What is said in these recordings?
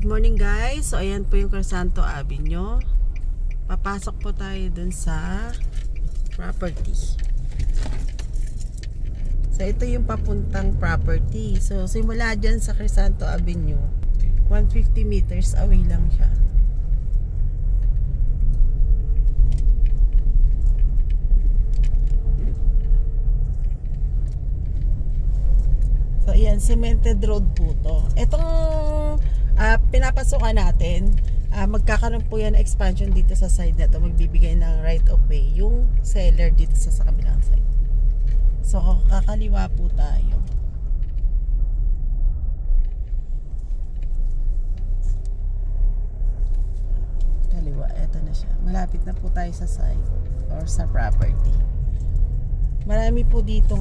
Good morning guys. So ayan po yung Crisanto Avenue. Papasok po tayo dun sa property. So ito yung papuntang property. So simula dyan sa Crisanto Avenue, 150 meters away lang siya. So ayan, cemented road po to. Itong pinapasokan natin, magkakaroon po yan expansion dito sa side na to. Magbibigay ng right of way yung seller dito sa kabilang side. So kakaliwa po tayo. Kaliwa, eto na siya. Malapit na po tayo sa side or sa property. Marami po dito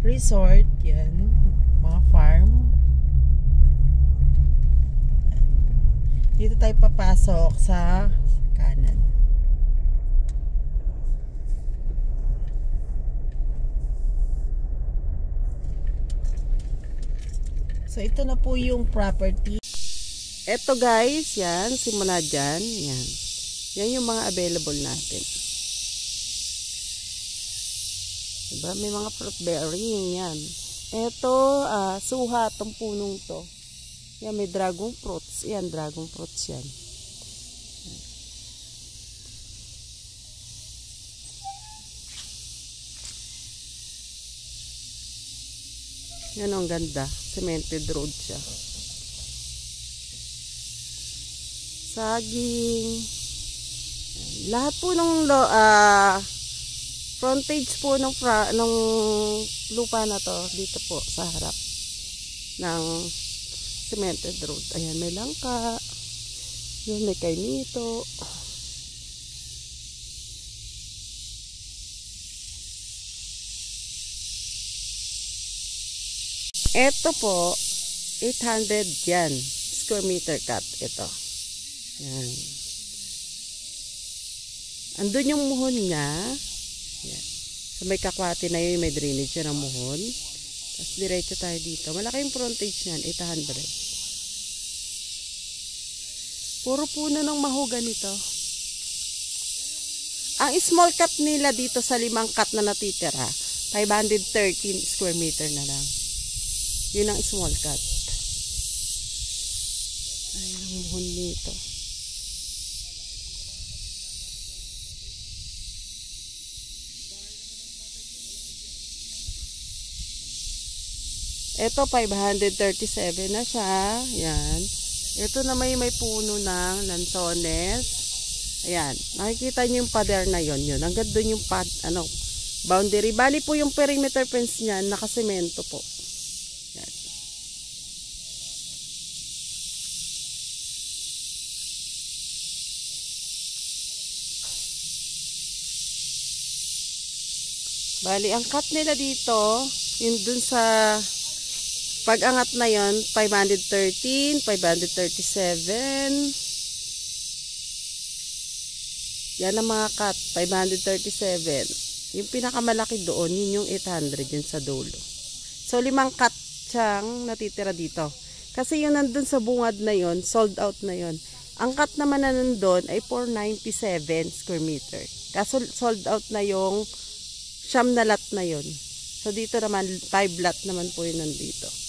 resort, yan, mga farm. Dito tayo papasok sa kanan. So ito na po yung property. Ito guys, yan, simula dyan, yan. Yan yung mga available natin. Diba? May mga fruit bearing yan. Ito, suha itong punong to. Yan, may dragon fruits. Yan, dragon fruits yan. Yan, ang ganda. Cemented road siya. Saging. Lahat po ng frontage po ng lupa na to dito po sa harap ng cemented road. Ayan, may langka. Yan, may kainito. Ito po 800 yan square meter cut ito. Yan. Andun yung muhon niya. Yan. So may kakwati na yun, may drainage yun ang muhon. Tapos diretso tayo dito. Malaki yung frontage niyan, 800. Puro puno ng mahogan ito. Ang small cut nila dito sa 5 cut na natitira, 513 square meter na lang. Yun ang small cut. Ayun ang muhon nito. Ito 537 na siya. Yan. Ito na may puno ng lansones. Ayan. Nakikita niyo yung pader na yon. Yun. Hanggang doon yung boundary. Bali po yung perimeter fence niya nakasemento po. Yan. Bali ang cut nila dito, yung dun sa pag-angat na yon, 513, 537. Yan ang mga cut, 537. Yung pinakamalaki doon, yun yung 800 yun sa dulo. So 5 cut siyang natitira dito. Kasi yung nandun sa bungad na yon, sold out na yon. Ang cut naman na nandun ay 497 square meter. Kaso sold out na yung siyam na lot na yon. So dito naman 5 lot naman po yun nandito.